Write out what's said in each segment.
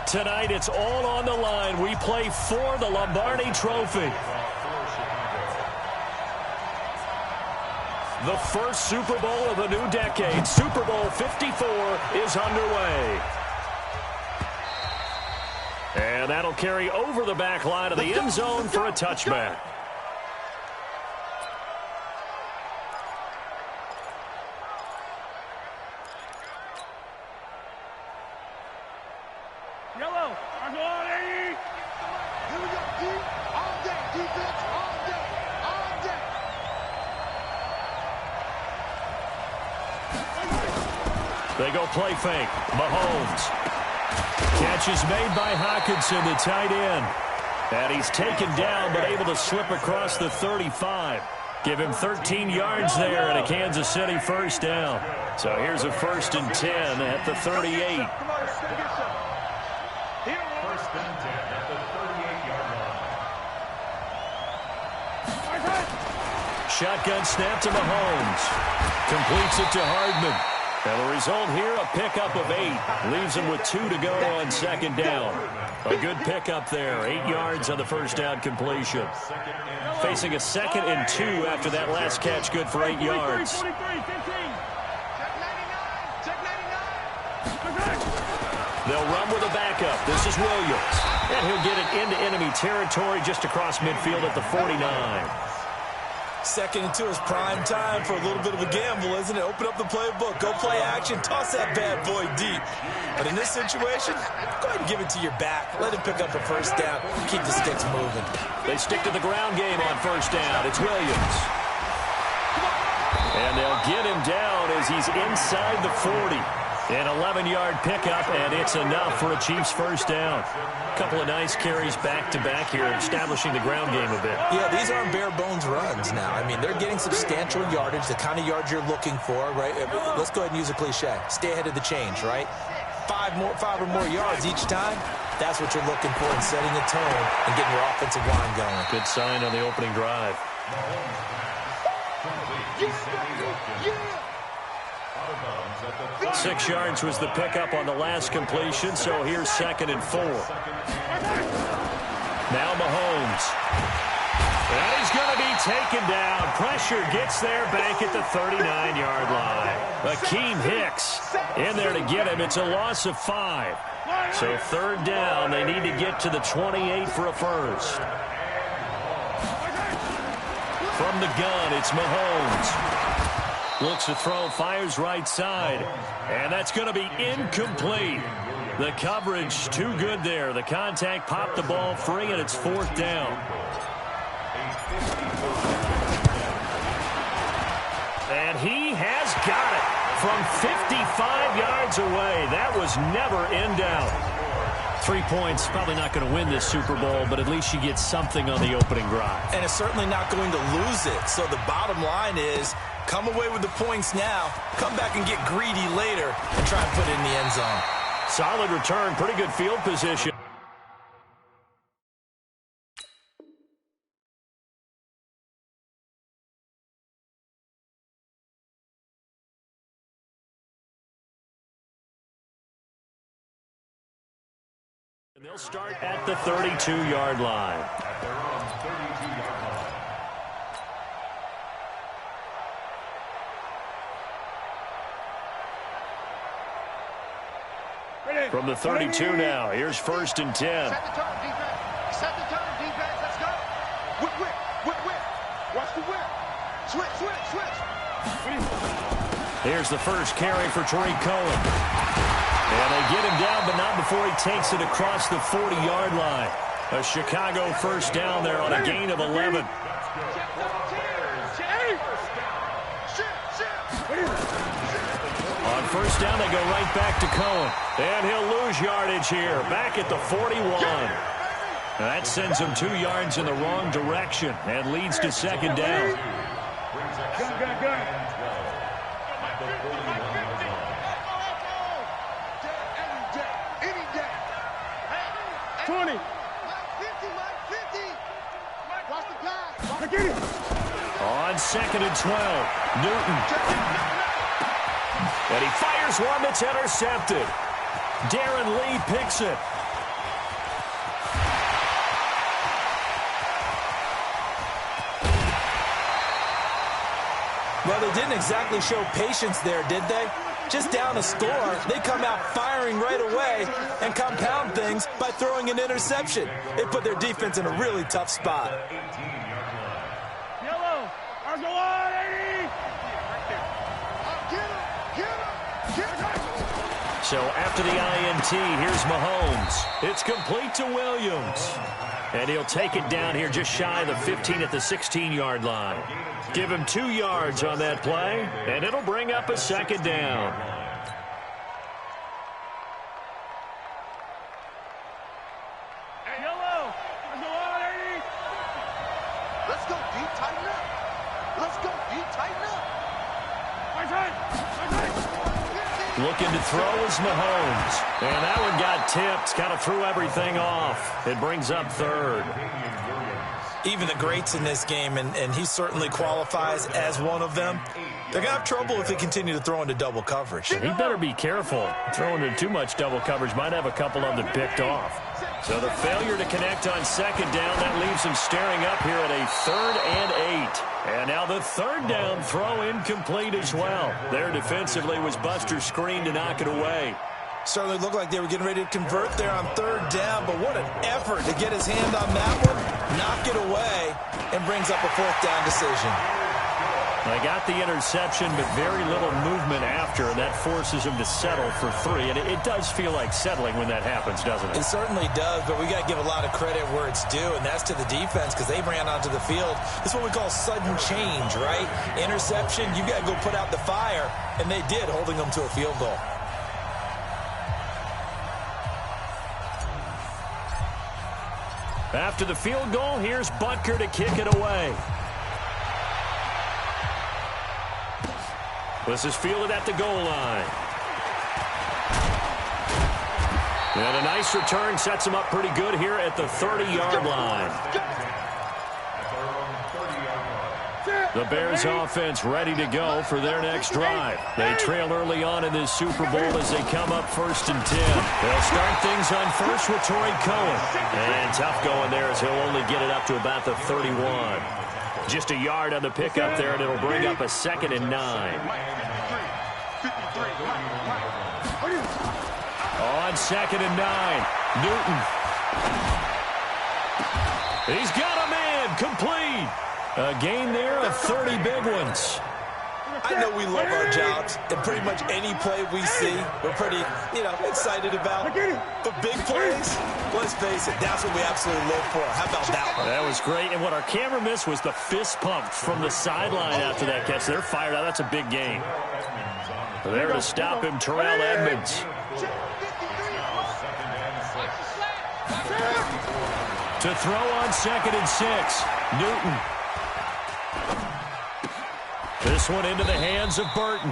Tonight, it's all on the line. We play for the Lombardi Trophy. The first Super Bowl of the new decade, Super Bowl 54, is underway. And that'll carry over the back line of the end zone for a touchback. Yellow, I'm on 80. Here we go, deep, all day, defense, all day, all day. They go play fake. Mahomes. Catch is made by Hockenson, the tight end. And he's taken down, but able to slip across the 35. Give him 13 yards there and a Kansas City first down. So here's a 1st and 10 at the 38. Shotgun snap to Mahomes. Completes it to Hardman. And the result here, a pickup of 8. Leaves him with 2 to go on 2nd down. A good pickup there. 8 yards on the first down completion. Facing a 2nd and 2 after that last catch, good for 8 yards. They'll run with a backup. This is Williams. And he'll get it into enemy territory just across midfield at the 49. 2nd and 2 is prime time for a little bit of a gamble, isn't it? Open up the playbook, go play action, toss that bad boy deep. But in this situation, go ahead and give it to your back. Let him pick up a first down. Keep the sticks moving. They stick to the ground game on first down. It's Williams. And they'll get him down as he's inside the 40. An 11-yard pickup, and it's enough for a Chiefs first down. A couple of nice carries back-to-back here, establishing the ground game a bit. Yeah, these aren't bare-bones runs now. I mean, they're getting substantial yardage, the kind of yards you're looking for, right? Let's go ahead and use a cliche. Stay ahead of the change, right? 5 or more yards each time, that's what you're looking for in setting a tone and getting your offensive line going. Good sign on the opening drive. 6 yards was the pickup on the last completion, so here's 2nd and 4. Now Mahomes. And he's going to be taken down. Pressure gets there back at the 39-yard line. Akeem Hicks in there to get him. It's a loss of 5. So 3rd down, they need to get to the 28 for a first. From the gun, it's Mahomes. Looks to throw, fires right side. And that's going to be incomplete. The coverage too good there. The contact popped the ball free, and it's 4th down. And he has got it from 55 yards away. That was never in doubt. 3 points, probably not going to win this Super Bowl, but at least you get something on the opening drive. And it's certainly not going to lose it. So the bottom line is, come away with the points now, come back and get greedy later, and try and put it in the end zone. Solid return, pretty good field position. And they'll start at the 32-yard line. From the 32 now, here's 1st and 10. Set the tone, defense. Set the tone, defense. Let's go. Whip, whip, whip, whip. Watch the whip. Switch, switch, switch. Here's the first carry for Tariq Cohen. And they get him down, but not before he takes it across the 40-yard line. A Chicago first down there on a gain of 11. On first down, they go right back to Cohen. And he'll lose yardage here, back at the 41. That sends him 2 yards in the wrong direction and leads to 2nd down. Gun. 20. On 2nd and 12, Newton. And he fires one that's intercepted. Darren Lee picks it. Well, they didn't exactly show patience there, did they? Just down a score, they come out firing right away and compound things by throwing an interception. They put their defense in a really tough spot. Yellow. Ours go on, 80. Get him. So after the INT, here's Mahomes. It's complete to Williams. And he'll take it down here just shy of the 15 at the 16-yard line. Give him 2 yards on that play, and it'll bring up a second down. Hey, yellow. Ours go on, 80. Let's go, D. Tighten up. Let's go, D. Tighten up. Looking to throw is Mahomes. And that one got tipped. Kind of threw everything off. It brings up third. Even the greats in this game, and he certainly qualifies as one of them, they're going to have trouble if they continue to throw into double coverage. He better be careful. Throwing into too much double coverage might have a couple of them picked off. So the failure to connect on second down, that leaves him staring up here at a 3rd and 8. And now the third down throw incomplete as well. There defensively was Buster's screen to knock it away. Certainly looked like they were getting ready to convert there on 3rd down, but what an effort to get his hand on that one, knock it away, and brings up a 4th down decision. They got the interception, but very little movement after, and that forces him to settle for 3. And it does feel like settling when that happens, doesn't it? It certainly does, but we got to give a lot of credit where it's due, and that's to the defense because they ran onto the field. This is what we call sudden change, right? Interception, you got to go put out the fire, and they did, holding them to a field goal. After the field goal, here's Butker to kick it away. This is fielded at the goal line. And a nice return sets him up pretty good here at the 30-yard line. The Bears offense ready to go for their next drive. They trail early on in this Super Bowl as they come up 1st and 10. They'll start things on first with Torrey Cohen. And tough going there as he'll only get it up to about the 31. Just a yard on the pickup there, and it'll bring up a 2nd and 9. On 2nd and 9, Newton. He's got a man, complete. A gain there of 30 big ones. I know we love our jobs, and pretty much any play we see, we're pretty, excited about. But big plays, let's face it, that's what we absolutely live for. How about that one? That was great, and what our camera missed was the fist pump from the sideline after that catch. They're fired out. That's a big gain. There to stop him, Terrell Edmonds. To throw on 2nd and 6, Newton. This one into the hands of Burton.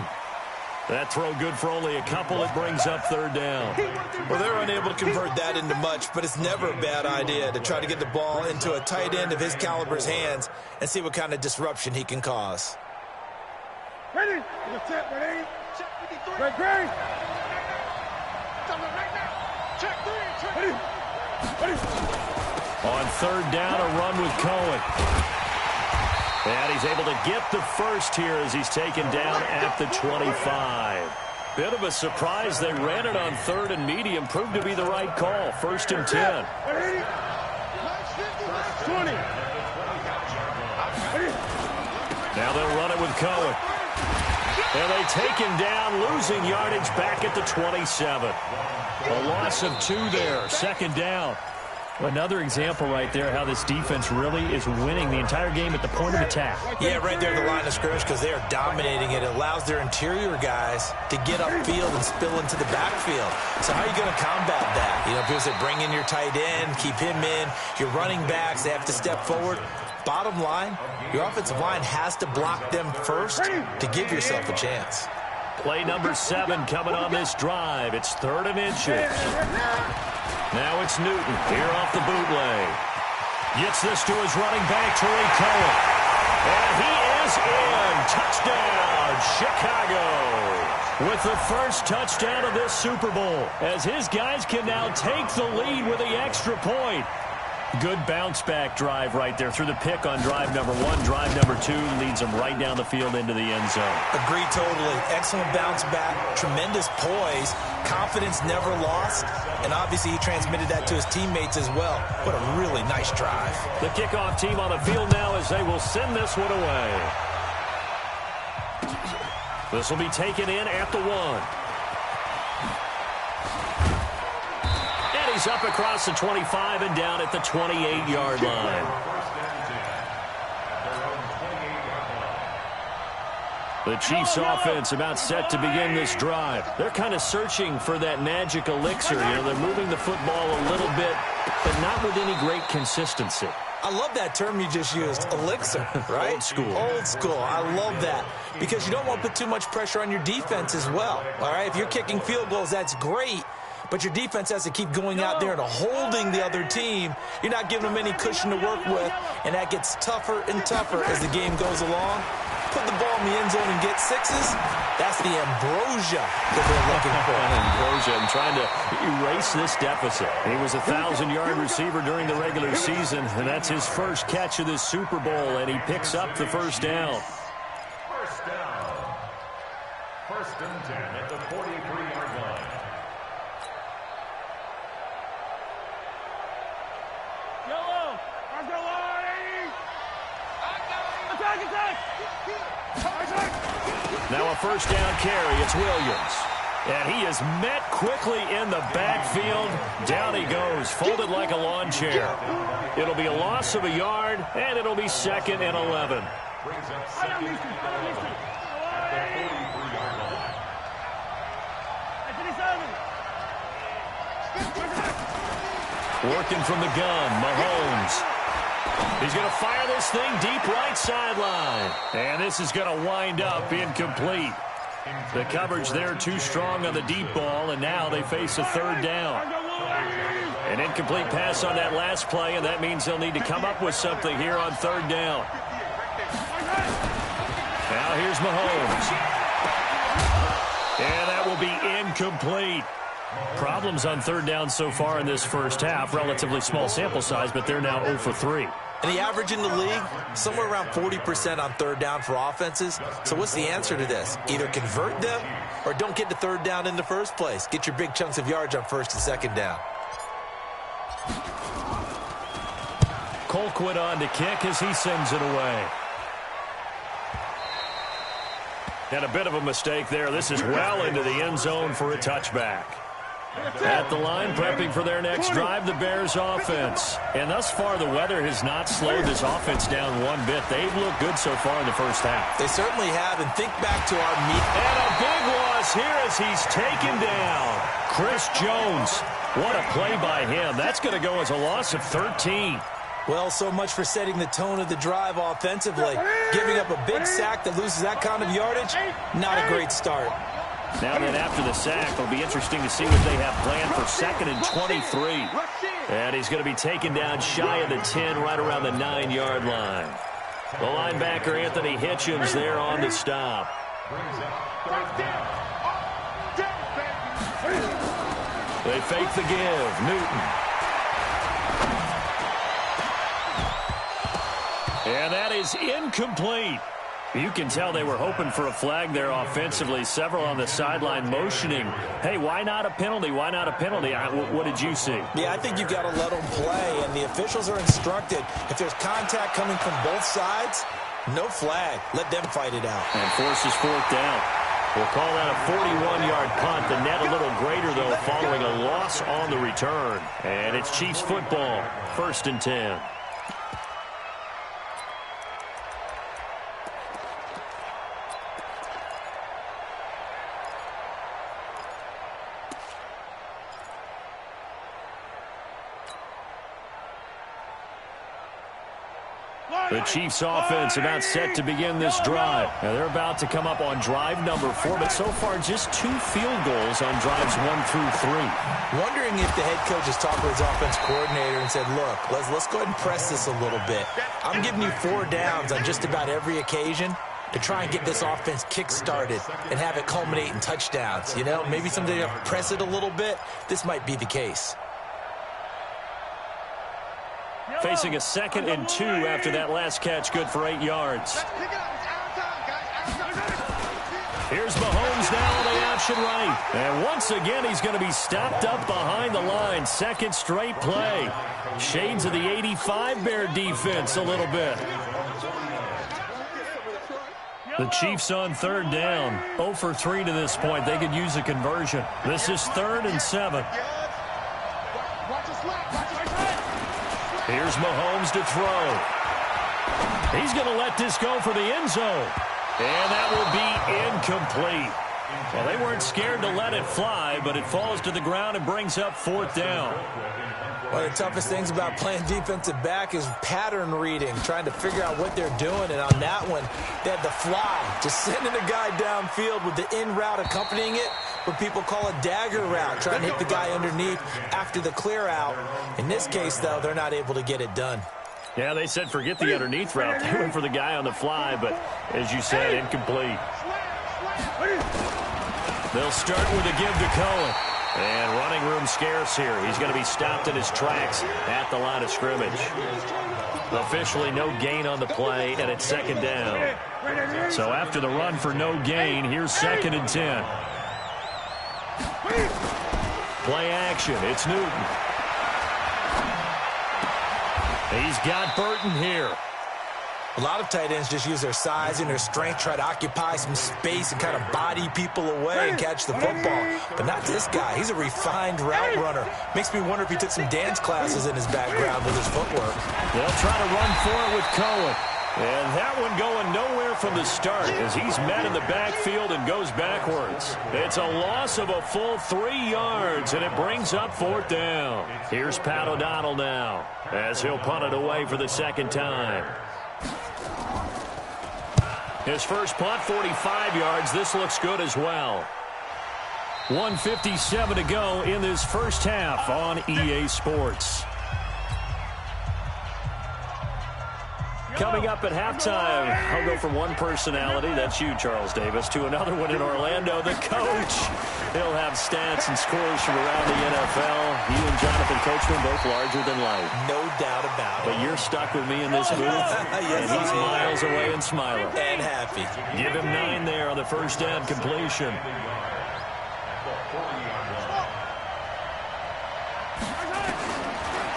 That throw good for only a couple. It brings up 3rd down. Well, they're unable to convert that into much, but it's never a bad idea to try to get the ball into a tight end of his caliber's hands and see what kind of disruption he can cause. Ready? Red Gray. On 3rd down, a run with Cohen. And he's able to get the first here as he's taken down at the 25. Bit of a surprise. They ran it on 3rd and medium. Proved to be the right call. 1st and 10. 20. Now they'll run it with Cohen. And they take him down, losing yardage back at the 27. A loss of 2 there. 2nd down. Another example right there how this defense really is winning the entire game at the point of attack. Yeah, right there at the line of scrimmage because they are dominating it. It allows their interior guys to get upfield and spill into the backfield. So how are you going to combat that? People say bring in your tight end, keep him in. Your running backs, they have to step forward. Bottom line, your offensive line has to block them first to give yourself a chance. Play number 7 coming on this drive. It's 3rd and inches. Now it's Newton here off the bootleg. Gets this to his running back, Torrey Cohen. And he is in. Touchdown, Chicago. With the first touchdown of this Super Bowl, as his guys can now take the lead with the extra point. Good bounce-back drive right there through the pick on drive number 1. Drive number 2 leads them right down the field into the end zone. Agree totally. Excellent bounce back, tremendous poise, confidence never lost, and obviously he transmitted that to his teammates as well. What a really nice drive. The kickoff team on the field now as they will send this one away. This will be taken in at the 1. He's up across the 25 and down at the 28-yard line. The Chiefs offense about set to begin this drive. They're kind of searching for that magic elixir. You know, they're moving the football a little bit, but not with any great consistency. I love that term you just used, elixir, right? Old school. Old school. I love that because you don't want to put too much pressure on your defense as well, all right? If you're kicking field goals, that's great. But your defense has to keep going out there and holding the other team. You're not giving them any cushion to work with, and that gets tougher and tougher as the game goes along. Put the ball in the end zone and get 6s. That's the ambrosia that they're looking for. Ambrosia and trying to erase this deficit. He was a 1,000-yard receiver during the regular season, and that's his first catch of this Super Bowl, and he picks up the first down. First down. First and 10 at the 43-yard line. Now a first down carry. It's Williams. And he is met quickly in the backfield. Down he goes, folded like a lawn chair. It'll be a loss of a yard, and it'll be 2nd and 11. Working from the gun, Mahomes. He's going to fire this thing deep right sideline. And this is going to wind up incomplete. The coverage there too strong on the deep ball, and now they face a 3rd down. An incomplete pass on that last play, and that means they'll need to come up with something here on 3rd down. Now here's Mahomes. And that will be incomplete. Problems on 3rd down so far in this first half. Relatively small sample size, but they're now 0 for 3. And the average in the league, somewhere around 40% on 3rd down for offenses. So what's the answer to this? Either convert them or don't get to 3rd down in the first place. Get your big chunks of yards on 1st and 2nd down. Colquitt on to kick as he sends it away. And a bit of a mistake there. This is well into the end zone for a touchback. At the line, prepping for their next drive, the Bears offense. And thus far, the weather has not slowed this offense down one bit. They've looked good so far in the first half. They certainly have, and think back to our meet. And a big loss here as he's taken down. Chris Jones, what a play by him. That's going to go as a loss of 13. Well, so much for setting the tone of the drive offensively. Giving up a big sack that loses that kind of yardage, not a great start. Now then, after the sack, it'll be interesting to see what they have planned for 2nd and 23. And he's going to be taken down shy of the 10, right around the 9-yard line. The linebacker, Anthony Hitchens, there on the stop. They fake the give. Newton. And that is incomplete. You can tell they were hoping for a flag there offensively. Several on the sideline motioning, hey, why not a penalty? Why not a penalty? What did you see? Yeah, I think you've got to let them play, and the officials are instructed. If there's contact coming from both sides, no flag. Let them fight it out. And forces 4th down. We'll call that a 41-yard punt. The net a little greater, though, following a loss on the return. And it's Chiefs football, 1st and 10. The Chiefs offense about set to begin this drive. Now they're about to come up on drive number 4, but so far just 2 field goals on drives 1 through 3. Wondering if the head coach has talked to his offense coordinator and said, look, let's go ahead and press this a little bit. I'm giving you 4 downs on just about every occasion to try and get this offense kick-started and have it culminate in touchdowns. You know, maybe someday you press it a little bit. This might be the case. Facing a 2nd and 2 after that last catch, good for 8 yards. Here's Mahomes now on the option right. And once again, he's going to be stopped up behind the line. 2nd straight play. Shades of the 85 Bear defense a little bit. The Chiefs on 3rd down. 0 for 3 to this point. They could use a conversion. This is 3rd and 7. Here's Mahomes to throw. He's going to let this go for the end zone. And that will be incomplete. Well, they weren't scared to let it fly, but it falls to the ground and brings up 4th down. One of the toughest things about playing defensive back is pattern reading, trying to figure out what they're doing. And on that one, they had the fly, just sending a guy downfield with the in route accompanying it, what people call a dagger route, trying to hit the guy underneath after the clear out. In this case, though, they're not able to get it done. Yeah, they said forget the underneath route. They went for the guy on the fly, but as you said, incomplete. They'll start with a give to Cohen. And running room scarce here. He's going to be stopped in his tracks at the line of scrimmage. Officially no gain on the play, and it's 2nd down. So after the run for no gain, here's 2nd and 10. Play action. It's Newton. He's got Burton here. A lot of tight ends just use their size and their strength, try to occupy some space and kind of body people away and catch the football. But not this guy. He's a refined route runner. Makes me wonder if he took some dance classes in his background with his footwork. They'll try to run for it with Cohen. And that one going nowhere from the start as he's met in the backfield and goes backwards. It's a loss of a full 3 yards, and it brings up 4th down. Here's Pat O'Donnell now as he'll punt it away for the 2nd time. His first punt, 45 yards. This looks good as well. 1:57 to go in this first half on EA Sports. Coming up at halftime, I'll go from one personality, that's you, Charles Davis, to another one in Orlando, the coach. He'll have stats and scores from around the NFL. You and Jonathan Coachman both larger than life. No doubt about it. But you're stuck with me in this booth, yes, and he's miles away and smiling. And happy. Give him 9 there on the first down completion.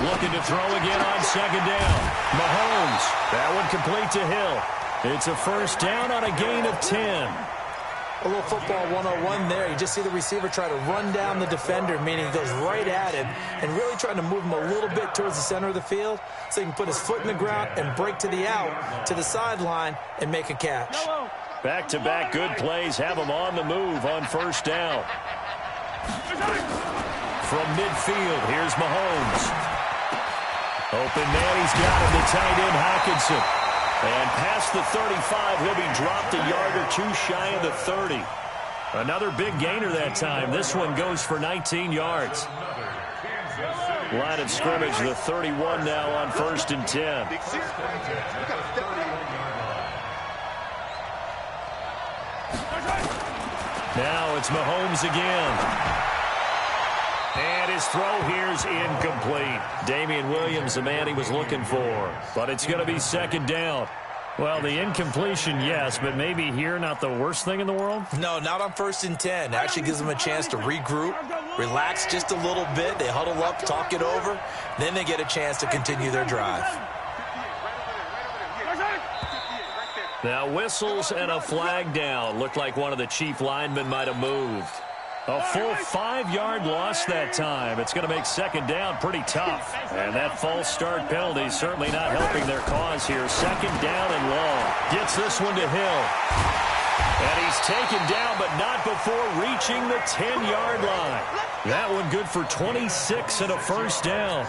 Looking to throw again on 2nd down. Mahomes. That one complete to Hill. It's a first down on a gain of 10. A little football 101 there. You just see the receiver try to run down the defender, meaning he goes right at him and really trying to move him a little bit towards the center of the field so he can put his foot in the ground and break to the out, to the sideline, and make a catch. Back-to-back good plays have him on the move on first down. From midfield, here's Mahomes. Open man, he's got him, the tight end, Hawkinson. And past the 35, he'll be dropped a yard or 2 shy of the 30. Another big gainer that time. This one goes for 19 yards. Line of scrimmage, the 31 now on 1st and 10. Now it's Mahomes again. And his throw here's incomplete. Damian Williams, the man he was looking for. But it's going to be 2nd down. Well, the incompletion, yes, but maybe here not the worst thing in the world? No, not on 1st and 10. Actually gives them a chance to regroup, relax just a little bit. They huddle up, talk it over. Then they get a chance to continue their drive. Now whistles and a flag down. Looked like one of the Chief linemen might have moved. A full 5-yard loss that time. It's going to make 2nd down pretty tough. And that false start penalty is certainly not helping their cause here. 2nd down and long. Gets this one to Hill. And he's taken down, but not before reaching the 10-yard line. That one good for 26 and a first down.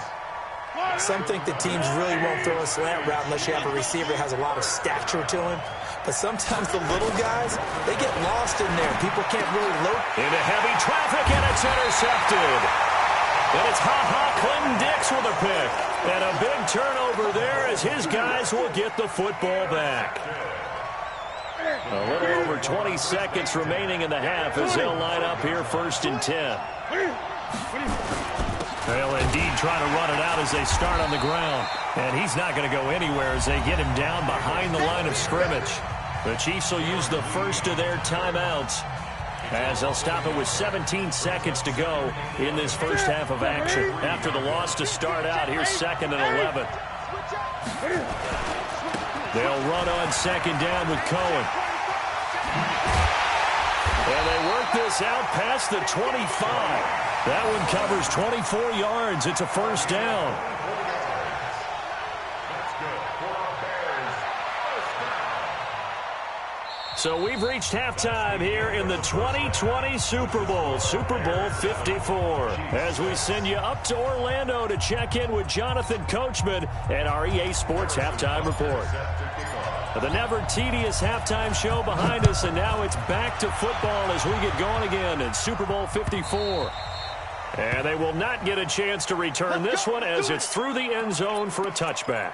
Some think the teams really won't throw a slant route unless you have a receiver that has a lot of stature to him. But sometimes the little guys, they get lost in there. People can't really load. Into heavy traffic, and it's intercepted. And it's Clinton Dix with a pick. And a big turnover there as his guys will get the football back. A little over 20 seconds remaining in the half as they'll line up here 1st and 10. They'll indeed try to run it out as they start on the ground. And he's not going to go anywhere as they get him down behind the line of scrimmage. The Chiefs will use the first of their timeouts as they'll stop it with 17 seconds to go in this first half of action. After the loss to start out, here's 2nd and 11. They'll run on 2nd down with Cohen. And they work this out past the 25. That one covers 24 yards. It's a first down. So we've reached halftime here in the 2020 Super Bowl, Super Bowl 54. As we send you up to Orlando to check in with Jonathan Coachman and our EA Sports Halftime Report. The never-tedious halftime show behind us, and now it's back to football as we get going again in Super Bowl 54. And they will not get a chance to return this one as it's through the end zone for a touchback.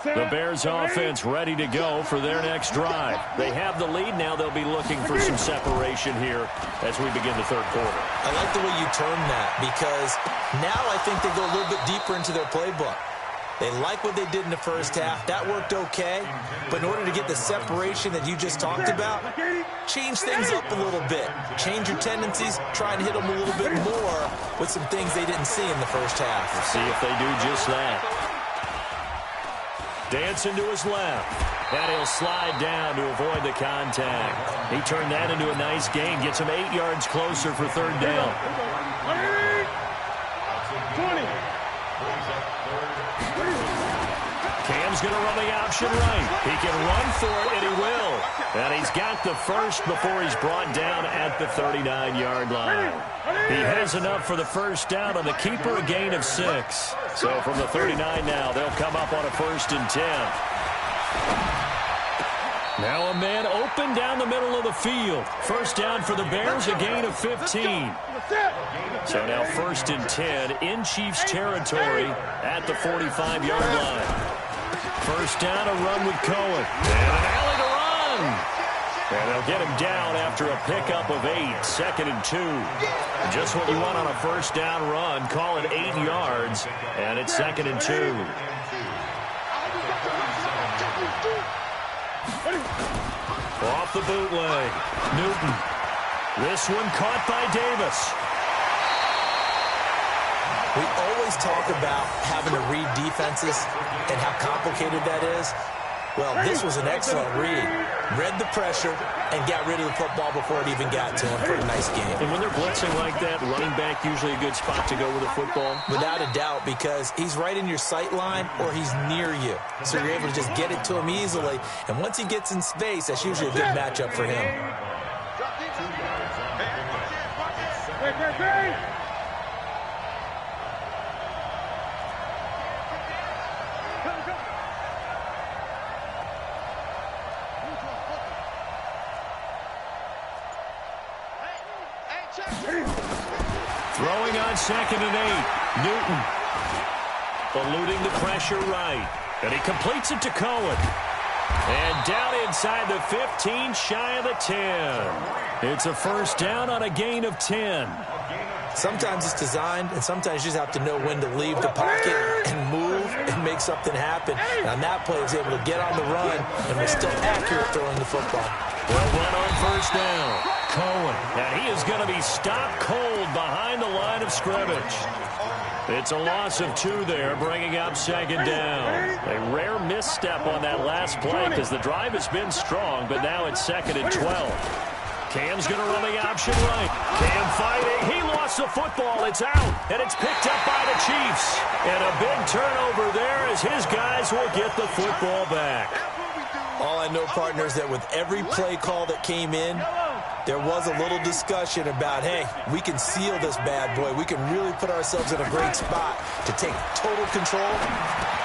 The Bears offense ready to go for their next drive. They have the lead. Now they'll be looking for some separation here as we begin the third quarter. I like the way you term that because now I think they go a little bit deeper into their playbook. They like what they did in the first half. That worked okay. But in order to get the separation that you just talked about, change things up a little bit. Change your tendencies. Try and hit them a little bit more with some things they didn't see in the first half. We'll see if they do just that. Dancing to his left. And he'll slide down to avoid the contact. He turned that into a nice gain. Gets him 8 yards closer for third down. 20. Cam's going to run the option right. He can run for it, and he will. And he's got the first before he's brought down at the 39-yard line. He has enough for the first down on the keeper, a gain of 6. So from the 39 now, they'll come up on a 1st and 10. Now a man open down the middle of the field. First down for the Bears, a gain of 15. So now 1st and 10 in Chiefs territory at the 45-yard line. First down, a run with Cohen. And an alley to run. And they'll get him down after a pickup of 8. 2nd and 2. Just what you want on a first down run. Call it 8 yards. And it's 2nd and 2. Off the bootleg. Newton. This one caught by Davis. We always talk about having to read defenses and how complicated that is. Well, this was an excellent read. Read the pressure and got rid of the football before it even got to him. Pretty nice game. And when they're blitzing like that, running back usually a good spot to go with the football? Without a doubt, because he's right in your sight line or he's near you. So you're able to just get it to him easily. And once he gets in space, that's usually a good matchup for him. Throwing on 2nd and 8. Newton eluding the pressure right. And he completes it to Cohen. And down inside the 15, shy of the 10. It's a first down on a gain of 10. Sometimes it's designed, and sometimes you just have to know when to leave the pocket and move and make something happen. And on that play, he was able to get on the run and was still accurate throwing the football. Well run on first down. Cohen. And he is going to be stopped cold behind the line of scrimmage. It's a loss of 2 there, bringing up 2nd down. A rare misstep on that last play because the drive has been strong, but now it's 2nd and 12. Cam's going to run the option right. Cam fighting. He lost the football. It's out, and it's picked up by the Chiefs. And a big turnover there as his guys will get the football back. All I know, partner, is that with every play call that came in, there was a little discussion about, hey, we can seal this bad boy. We can really put ourselves in a great spot to take total control,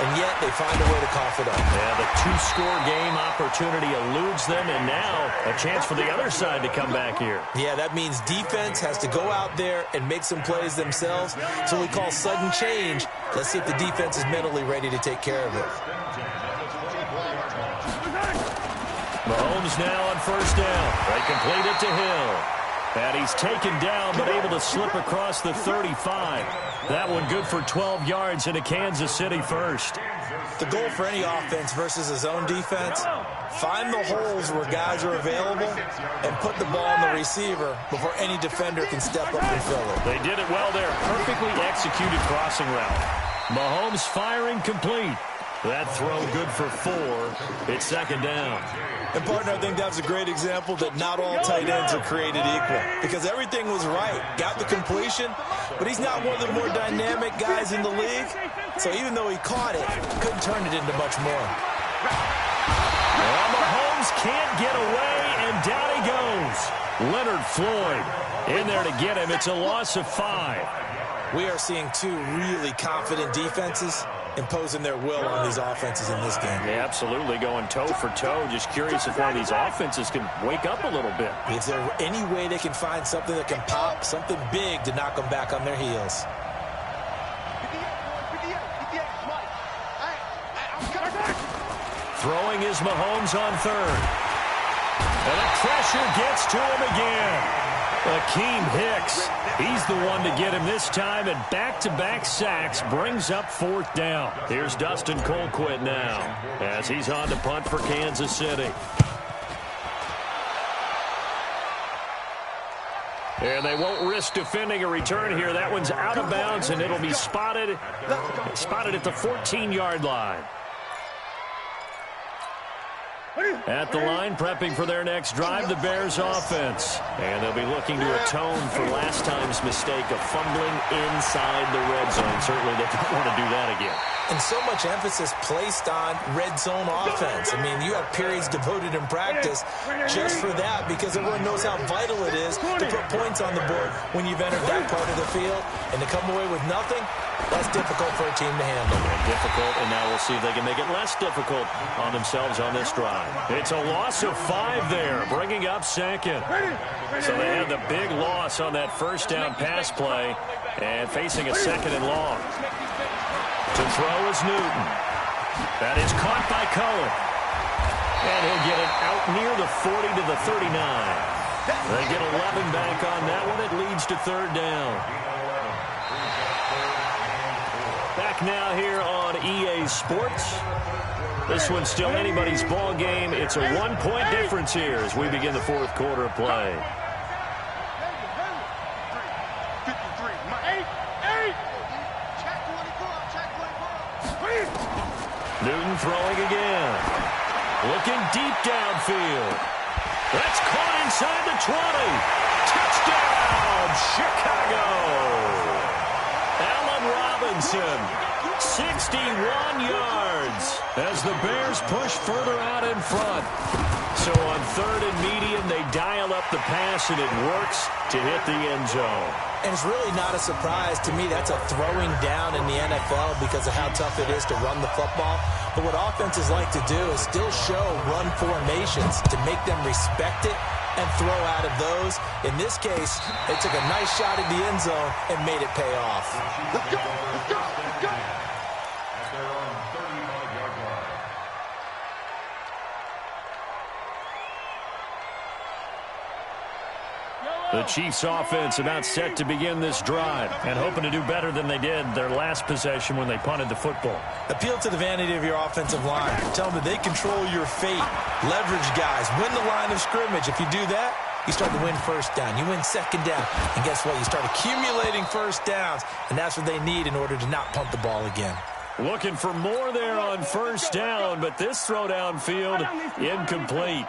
and yet they find a way to cough it up. Yeah, the 2-score game opportunity eludes them, and now a chance for the other side to come back here. Yeah, that means defense has to go out there and make some plays themselves. So we call sudden change. Let's see if the defense is mentally ready to take care of it. Mahomes now on first down. They complete it to Hill. And he's taken down, but able to slip across the 35. That one good for 12 yards into Kansas City first. The goal for any offense versus a zone defense, find the holes where guys are available and put the ball on the receiver before any defender can step up and fill it. They did it well there. Perfectly executed crossing route. Mahomes firing complete. That throw good for 4. It's second down. And, partner, I think that was a great example that not all tight ends are created equal, because everything was right. Got the completion, but he's not one of the more dynamic guys in the league. So even though he caught it, couldn't turn it into much more. Well, Mahomes can't get away, and down he goes. Leonard Floyd in there to get him. It's a loss of 5. We are seeing two really confident defenses imposing their will on these offenses in this game. Yeah, absolutely, going toe for toe. Just curious if one of these offenses can wake up a little bit. Is there any way they can find something that can pop, something big to knock them back on their heels? Throwing is Mahomes on third. And the pressure gets to him again. Akeem Hicks, he's the one to get him this time, and back-to-back sacks brings up 4th down. Here's Dustin Colquitt now as he's on to punt for Kansas City. And they won't risk defending a return here. That one's out of bounds, and it'll be spotted at the 14-yard line. At the line, prepping for their next drive, the Bears offense. And they'll be looking to atone for last time's mistake of fumbling inside the red zone. Certainly they don't want to do that again. And so much emphasis placed on red zone offense. I mean, you have periods devoted in practice just for that, because everyone knows how vital it is to put points on the board when you've entered that part of the field. And to come away with nothing, that's difficult for a team to handle. Difficult, and now we'll see if they can make it less difficult on themselves on this drive. It's a loss of 5 there, bringing up second. So they had the big loss on that first down pass play and facing a second and long. To throw is Newton. That is caught by Cohen. And he'll get it out near the 40 to the 39. They get 11 back on that one. It leads to 3rd down. Back now here on EA Sports. This one's still anybody's ball game. It's a 1-point difference here as we begin the 4th quarter of play. Newton throwing again. Looking deep downfield. That's caught inside the 20. Touchdown, Chicago. Allen Robinson, 61 yards as the Bears push further out in front. So on 3rd and medium, they dial up the pass, and it works to hit the end zone. And it's really not a surprise to me. That's a throwing down in the NFL because of how tough it is to run the football. But what offenses like to do is still show run formations to make them respect it and throw out of those. In this case, they took a nice shot at the end zone and made it pay off. Let's go! Let's go! Let's go! At their own 35-yard line. The Chiefs offense about set to begin this drive and hoping to do better than they did their last possession when they punted the football. Appeal to the vanity of your offensive line. Tell them that they control your fate. Leverage guys. Win the line of scrimmage. If you do that, you start to win first down. You win second down. And guess what? You start accumulating first downs. And that's what they need in order to not punt the ball again. Looking for more there on first down, but this throw downfield incomplete.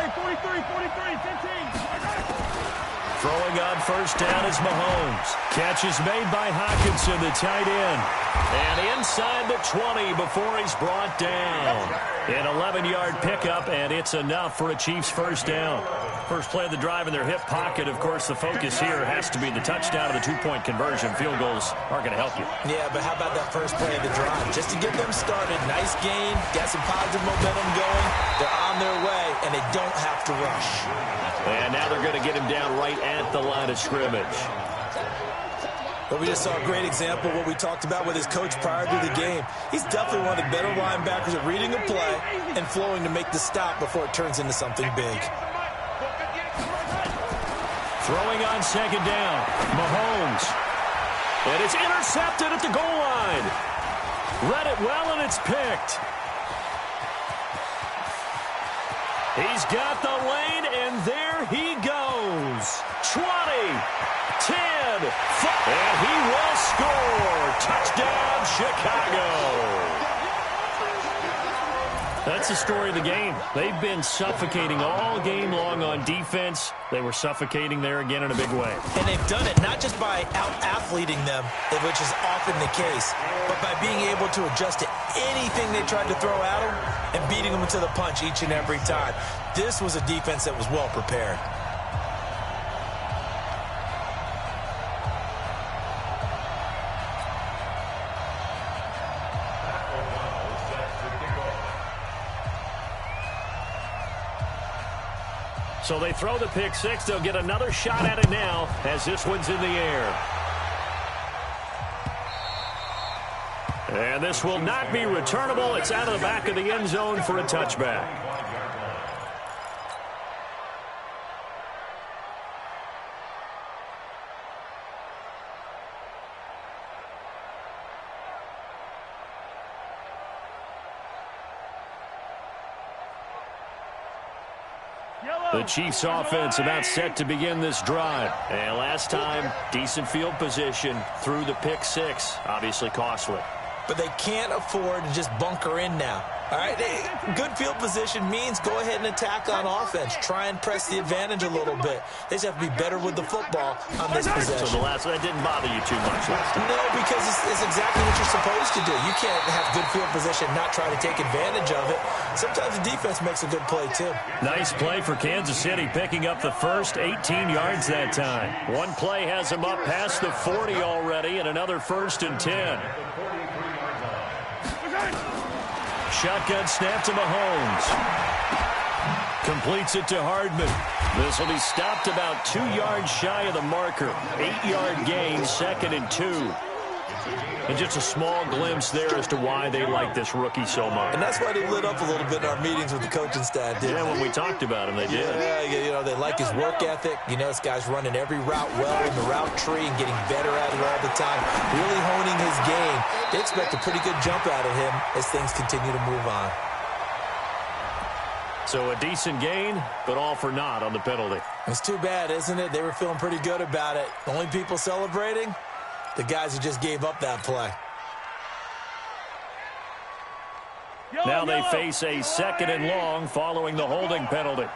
43, 15. Throwing on first down is Mahomes. Catch is made by Hockenson, the tight end. And inside the 20 before he's brought down. An 11-yard pickup, and it's enough for a Chiefs first down. First play of the drive in their hip pocket. Of course, the focus here has to be the touchdown of the 2-point conversion. Field goals aren't going to help you. Yeah, but how about that first play of the drive? Just to get them started. Nice gain. Got some positive momentum going. They're on their way, and they don't have to rush. And now they're going to get him down right at the line of scrimmage. But we just saw a great example of what we talked about with his coach prior to the game. He's definitely one of the better linebackers at reading a play and flowing to make the stop before it turns into something big. Throwing on second down. Mahomes. And it's intercepted at the goal line. Read it well, and it's picked. He's got the lane, and there he goes. 20, 10, 5, and he will score. Touchdown, Chicago. That's the story of the game. They've been suffocating all game long on defense. They were suffocating there again in a big way. And they've done it not just by out-athleting them, which is often the case, but by being able to adjust to anything they tried to throw at them and beating them to the punch each and every time. This was a defense that was well prepared. So they throw the pick six. They'll get another shot at it now as this one's in the air. And this will not be returnable. It's out of the back of the end zone for a touchback. The Chiefs offense about set to begin this drive. And last time, decent field position through the pick six. Obviously costly. But they can't afford to just bunker in now. All right, good field position means go ahead and attack on offense. Try and press the advantage a little bit. They just have to be better with the football on this possession. So that didn't bother you too much last time. No, because it's exactly what you're supposed to do. You can't have good field position and not try to take advantage of it. Sometimes the defense makes a good play, too. Nice play for Kansas City, picking up the first 18 yards that time. One play has them up past the 40 already, and another 1st and 10. Shotgun snap to Mahomes. Completes it to Hardman. This will be stopped about 2 yards shy of the marker. 8-yard gain, 2nd and 2. And just a small glimpse there as to why they like this rookie so much. And that's why they lit up a little bit in our meetings with the coaching staff, didn't they? When we talked about him, they did. Yeah, they like his work ethic. This guy's running every route well in the route tree and getting better at it all the time. Really honing his game. They expect a pretty good jump out of him as things continue to move on. So a decent gain, but all for naught on the penalty. It's too bad, isn't it? They were feeling pretty good about it. The only people celebrating? The guys who just gave up that play. Now they face a 2nd and long following the holding penalty.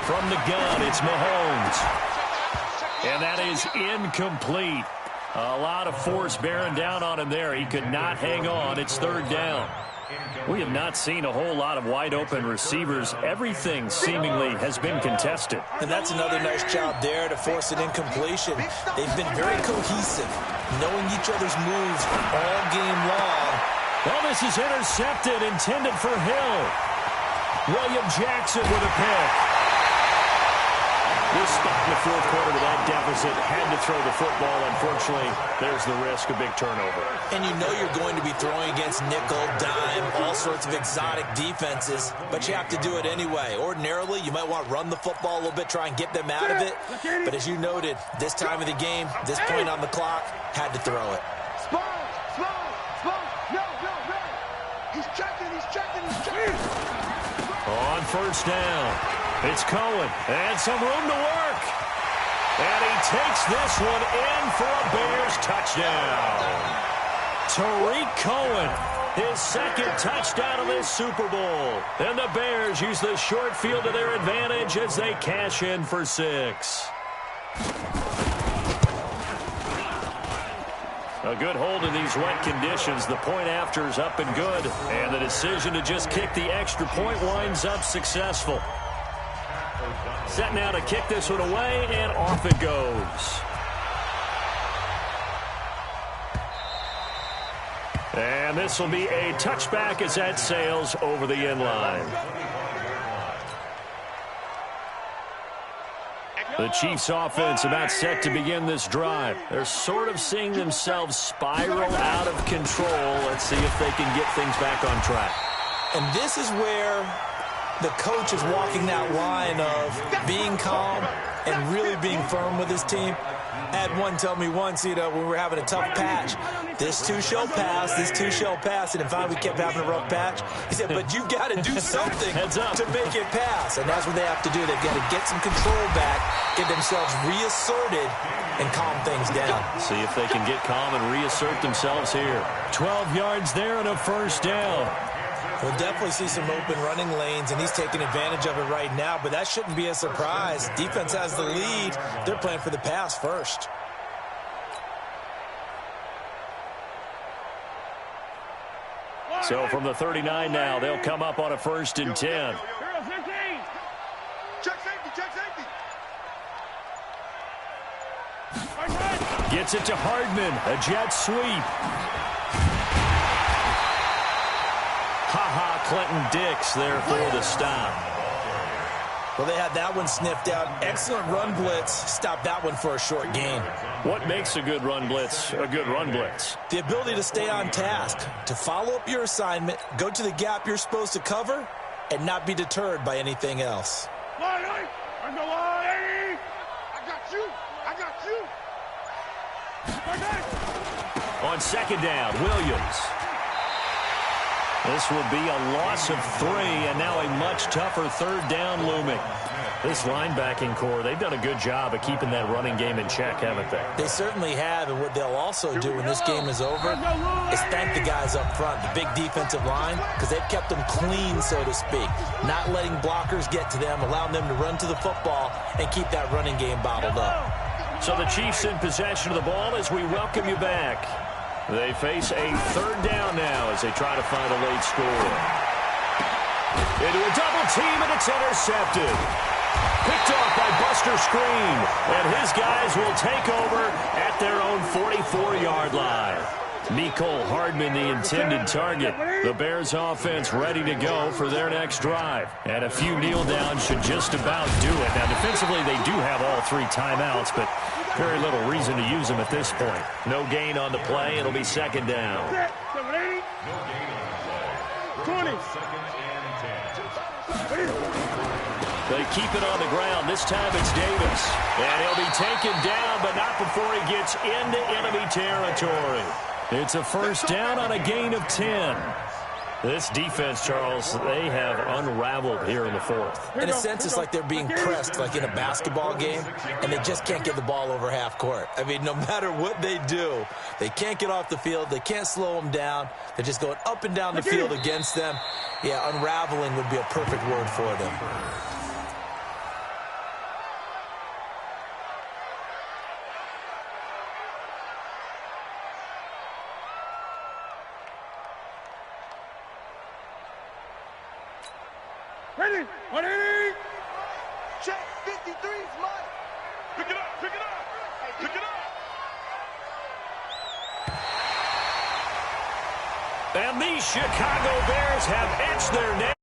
From the gun, it's Mahomes. And that is incomplete. A lot of force bearing down on him there. He could not hang on. It's 3rd down. We have not seen a whole lot of wide-open receivers. Everything seemingly has been contested. And that's another nice job there to force an incompletion. They've been very cohesive, knowing each other's moves all game long. Well, this is intercepted, intended for Hill. William Jackson with a pick. This spot in the 4th quarter with that deficit, had to throw the football. Unfortunately, there's the risk of big turnover. And you know you're going to be throwing against nickel, dime, all sorts of exotic defenses, but you have to do it anyway. Ordinarily, you might want to run the football a little bit, try and get them out of it. But as you noted, this time of the game, this point on the clock, had to throw it. Small. No. He's checking. On 1st down. It's Cohen, and some room to work. And he takes this one in for a Bears touchdown. Tariq Cohen, his 2nd touchdown of this Super Bowl. And the Bears use the short field to their advantage as they cash in for 6. A good hold in these wet conditions. The point after is up and good. And the decision to just kick the extra point winds up successful. Set now to kick this one away, and off it goes. And this will be a touchback as that sails over the end line. The Chiefs offense about set to begin this drive. They're sort of seeing themselves spiral out of control. Let's see if they can get things back on track. And this is where the coach is walking that line of being calm and really being firm with his team. I had one tell me once, when we were having a tough patch, this too shall pass, this too shall pass, and finally we kept having a rough patch. He said, but you've got to do something to make it pass, and that's what they have to do. They've got to get some control back, get themselves reasserted, and calm things down. See if they can get calm and reassert themselves here. 12 yards there and a first down. We'll definitely see some open running lanes, and he's taking advantage of it right now, but that shouldn't be a surprise. Defense has the lead. They're playing for the pass first. So from the 39 now, they'll come up on a 1st and 10. Check safety, check safety. Gets it to Hardman, a jet sweep. Clinton Dix there for the stop. Well, they had that one sniffed out. Excellent run blitz. Stopped that one for a short gain. What makes a good run blitz a good run blitz? The ability to stay on task, to follow up your assignment, go to the gap you're supposed to cover, and not be deterred by anything else. I got you. On 2nd down, Williams. This will be a loss of 3, and now a much tougher 3rd down looming. This linebacking core, they've done a good job of keeping that running game in check, haven't they? They certainly have, and what they'll also do when this game is over is thank the guys up front, the big defensive line, because they've kept them clean, so to speak, not letting blockers get to them, allowing them to run to the football and keep that running game bottled up. So the Chiefs in possession of the ball as we welcome you back. They face a 3rd down now as they try to find a late score. Into a double team, and it's intercepted. Picked off by Buster Screen, and his guys will take over at their own 44-yard line. Mecole Hardman, the intended target. The Bears offense ready to go for their next drive. And a few kneel downs should just about do it. Now, defensively, they do have all 3 timeouts, but very little reason to use them at this point. No gain on the play. It'll be 2nd down. 20. They keep it on the ground. This time it's Davis. And he'll be taken down, but not before he gets into enemy territory. It's a 1st down on a gain of 10. This defense, Charles, they have unraveled here in the 4th. In a sense, it's like they're being pressed like in a basketball game, and they just can't get the ball over half court. I mean, no matter what they do, they can't get off the field. They can't slow them down. They're just going up and down the field against them. Yeah, unraveling would be a perfect word for them. Ready? 180. Check 53's mine. Pick it up. Pick it up. Pick it up. And the Chicago Bears have etched their name